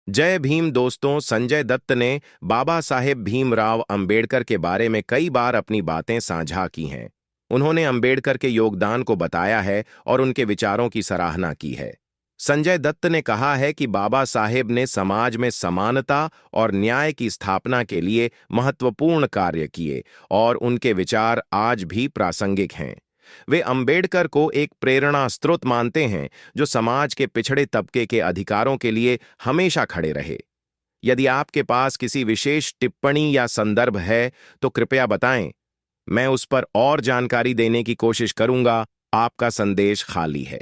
जय भीम दोस्तों। संजय दत्त ने बाबा साहेब भीमराव अंबेडकर के बारे में कई बार अपनी बातें साझा की हैं। उन्होंने अंबेडकर के योगदान को बताया है और उनके विचारों की सराहना की है। संजय दत्त ने कहा है कि बाबा साहेब ने समाज में समानता और न्याय की स्थापना के लिए महत्वपूर्ण कार्य किए और उनके विचार आज भी प्रासंगिक हैं। वे अंबेडकर को एक प्रेरणा स्रोत मानते हैं जो समाज के पिछड़े तबके के अधिकारों के लिए हमेशा खड़े रहे। यदि आपके पास किसी विशेष टिप्पणी या संदर्भ है तो कृपया बताएं। मैं उस पर और जानकारी देने की कोशिश करूंगा। आपका संदेश खाली है।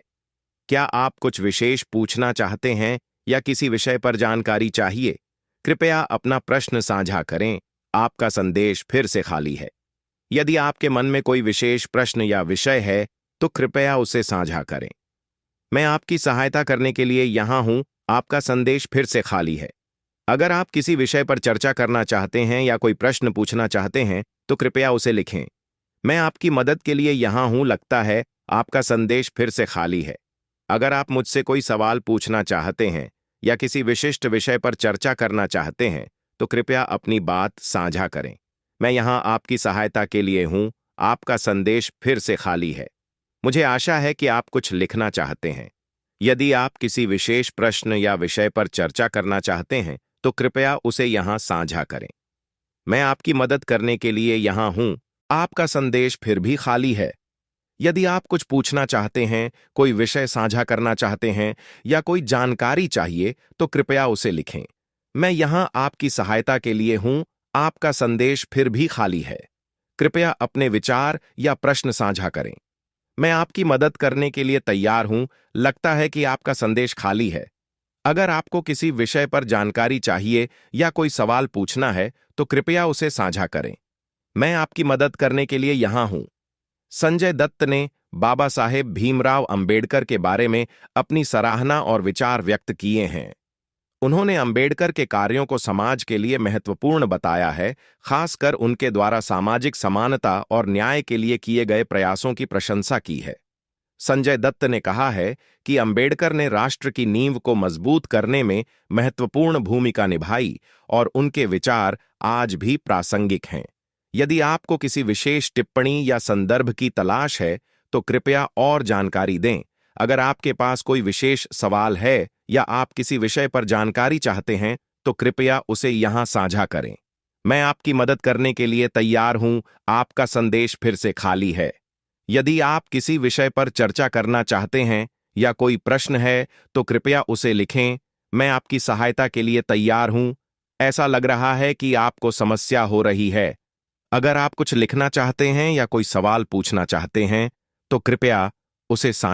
क्या आप कुछ विशेष पूछना चाहते हैं या किसी विषय पर जानकारी चाहिए? कृपया अपना प्रश्न साझा करें। आपका संदेश फिर से खाली है। यदि आपके मन में कोई विशेष प्रश्न या विषय है तो कृपया उसे साझा करें। मैं आपकी सहायता करने के लिए यहाँ हूँ। आपका संदेश फिर से खाली है। अगर आप किसी विषय पर चर्चा करना चाहते हैं या कोई प्रश्न पूछना चाहते हैं तो कृपया उसे लिखें। मैं आपकी मदद के लिए यहाँ हूँ। लगता है आपका संदेश फिर से खाली है। अगर आप मुझसे कोई सवाल पूछना चाहते हैं या किसी विशिष्ट विषय पर चर्चा करना चाहते हैं तो कृपया अपनी बात साझा करें। मैं यहाँ आपकी सहायता के लिए हूँ। आपका संदेश फिर से खाली है। मुझे आशा है कि आप कुछ लिखना चाहते हैं। यदि आप किसी विशेष प्रश्न या विषय पर चर्चा करना चाहते हैं तो कृपया उसे यहाँ साझा करें। मैं आपकी मदद करने के लिए यहाँ हूँ। आपका संदेश फिर भी खाली है। यदि आप कुछ पूछना चाहते हैं, कोई विषय साझा करना चाहते हैं या कोई जानकारी चाहिए तो कृपया उसे लिखें। मैं यहाँ आपकी सहायता के लिए हूँ। आपका संदेश फिर भी खाली है। कृपया अपने विचार या प्रश्न साझा करें। मैं आपकी मदद करने के लिए तैयार हूं। लगता है कि आपका संदेश खाली है। अगर आपको किसी विषय पर जानकारी चाहिए या कोई सवाल पूछना है तो कृपया उसे साझा करें। मैं आपकी मदद करने के लिए यहां हूं। संजय दत्त ने बाबा साहेब भीमराव अंबेडकर के बारे में अपनी सराहना और विचार व्यक्त किए हैं। उन्होंने अंबेडकर के कार्यों को समाज के लिए महत्वपूर्ण बताया है, खासकर उनके द्वारा सामाजिक समानता और न्याय के लिए किए गए प्रयासों की प्रशंसा की है। संजय दत्त ने कहा है कि अंबेडकर ने राष्ट्र की नींव को मजबूत करने में महत्वपूर्ण भूमिका निभाई और उनके विचार आज भी प्रासंगिक हैं। यदि आपको किसी विशेष टिप्पणी या संदर्भ की तलाश है तो कृपया और जानकारी दें। अगर आपके पास कोई विशेष सवाल है या आप किसी विषय पर जानकारी चाहते हैं तो कृपया उसे यहाँ साझा करें। मैं आपकी मदद करने के लिए तैयार हूँ। आपका संदेश फिर से खाली है। यदि आप किसी विषय पर चर्चा करना चाहते हैं या कोई प्रश्न है तो कृपया उसे लिखें। मैं आपकी सहायता के लिए तैयार हूँ। ऐसा लग रहा है कि आपको समस्या हो रही है। अगर आप कुछ लिखना चाहते हैं या कोई सवाल पूछना चाहते हैं तो कृपया उसे